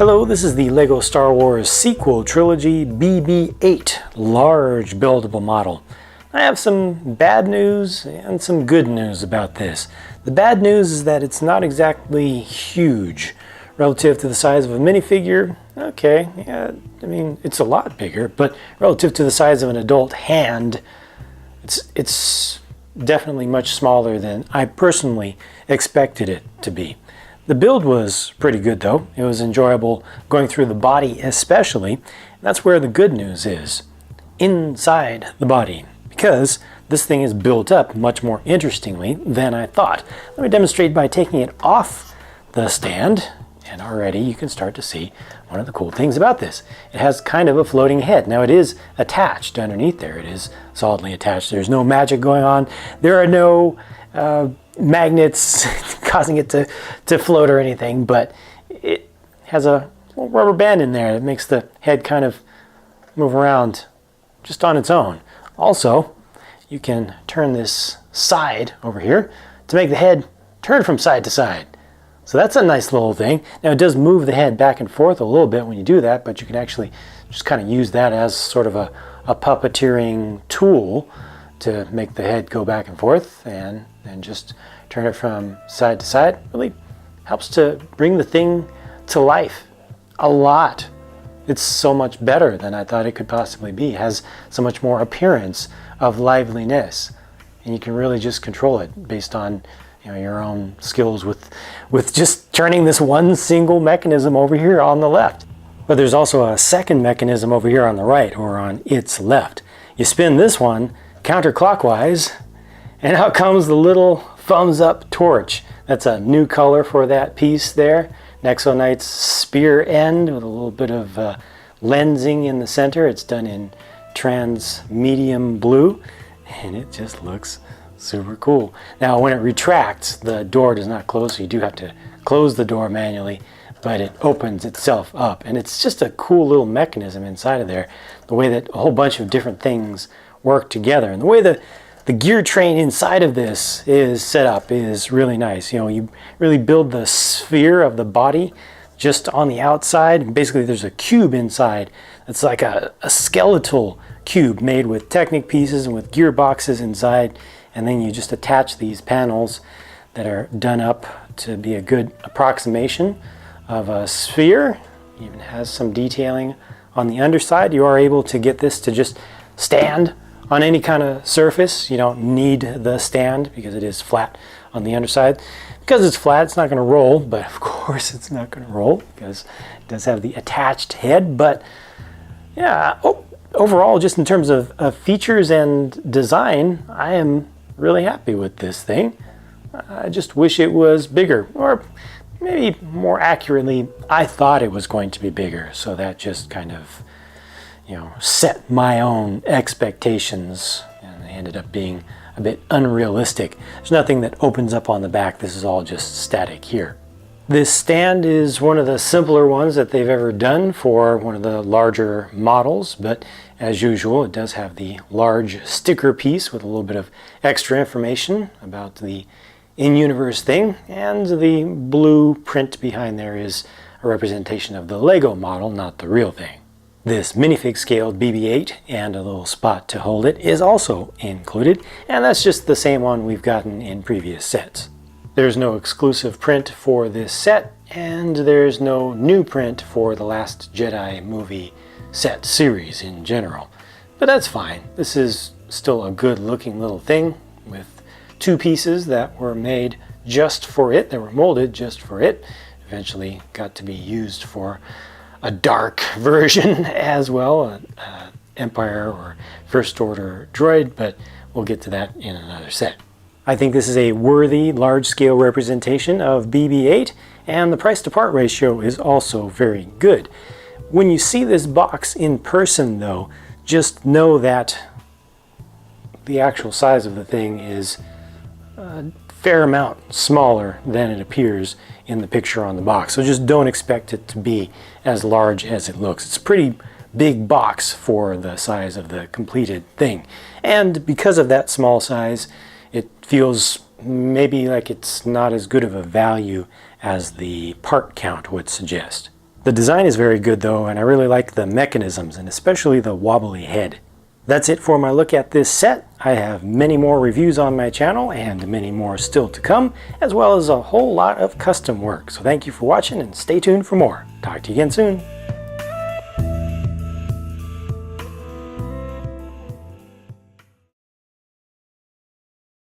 Hello, this is the LEGO Star Wars sequel trilogy BB-8 large buildable model. I have some bad news and some good news about this. The bad news is that it's not exactly huge. Relative to the size of a minifigure, okay, yeah, I mean, it's a lot bigger, but relative to the size of an adult hand, it's definitely much smaller than I personally expected it to be. The build was pretty good though. It was enjoyable going through the body especially. And that's where the good news is. Inside the body. Because this thing is built up much more interestingly than I thought. Let me demonstrate by taking it off the stand. And already you can start to see one of the cool things about this. It has kind of a floating head. Now it is attached underneath there. It is solidly attached. There's no magic going on. There are no magnets causing it to float or anything, but it has a little rubber band in there that makes the head kind of move around just on its own. Also, you can turn this side over here to make the head turn from side to side. So that's a nice little thing. Now it does move the head back and forth a little bit when you do that, but you can actually just kind of use that as sort of a puppeteering tool to make the head go back and forth and just turn it from side to side. Really helps to bring the thing to life a lot. It's so much better than I thought it could possibly be. It has so much more appearance of liveliness, and you can really just control it based on your own skills with just turning this one single mechanism over here on the left. But there's also a second mechanism over here on the right, or on its left. You spin this one counterclockwise, and out comes the little thumbs up torch. That's a new color for that piece there. Nexonite's spear end with a little bit of lensing in the center. It's done in trans medium blue, and it just looks super cool. Now when it retracts, the door does not close, so you do have to close the door manually, but it opens itself up, and it's just a cool little mechanism inside of there. The way that a whole bunch of different things work together, and the way the gear train inside of this is set up is really nice. You really build the sphere of the body just on the outside. Basically there's a cube inside. It's like a skeletal cube made with Technic pieces and with gearboxes inside, and then you just attach these panels that are done up to be a good approximation of a sphere. It even has some detailing on the underside. You are able to get this to just stand on any kind of surface. You don't need the stand because it is flat on the underside. Because it's flat, it's not going to roll, but of course it's not going to roll because it does have the attached head. But yeah, overall, just in terms of features and design, I am really happy with this thing. I just wish it was bigger, or maybe more accurately, I thought it was going to be bigger, so that just kind of set my own expectations, and they ended up being a bit unrealistic. There's nothing that opens up on the back. This is all just static here. This stand is one of the simpler ones that they've ever done for one of the larger models, but as usual, it does have the large sticker piece with a little bit of extra information about the in-universe thing, and the blue print behind there is a representation of the Lego model, not the real thing. This minifig scaled BB-8 and a little spot to hold it is also included, and that's just the same one we've gotten in previous sets. There's no exclusive print for this set, and there's no new print for the Last Jedi movie set series in general. But that's fine. This is still a good looking little thing with two pieces that were made just for it, that were molded just for it. Eventually got to be used for a dark version as well, an Empire or First Order droid, but we'll get to that in another set. I think this is a worthy large-scale representation of BB-8, and the price to part ratio is also very good. When you see this box in person though, just know that the actual size of the thing is a fair amount smaller than it appears in the picture on the box. So just don't expect it to be as large as it looks. It's a pretty big box for the size of the completed thing. And because of that small size, it feels maybe like it's not as good of a value as the part count would suggest. The design is very good though, and I really like the mechanisms, and especially the wobbly head. That's it for my look at this set. I have many more reviews on my channel and many more still to come, as well as a whole lot of custom work. So thank you for watching and stay tuned for more. Talk to you again soon.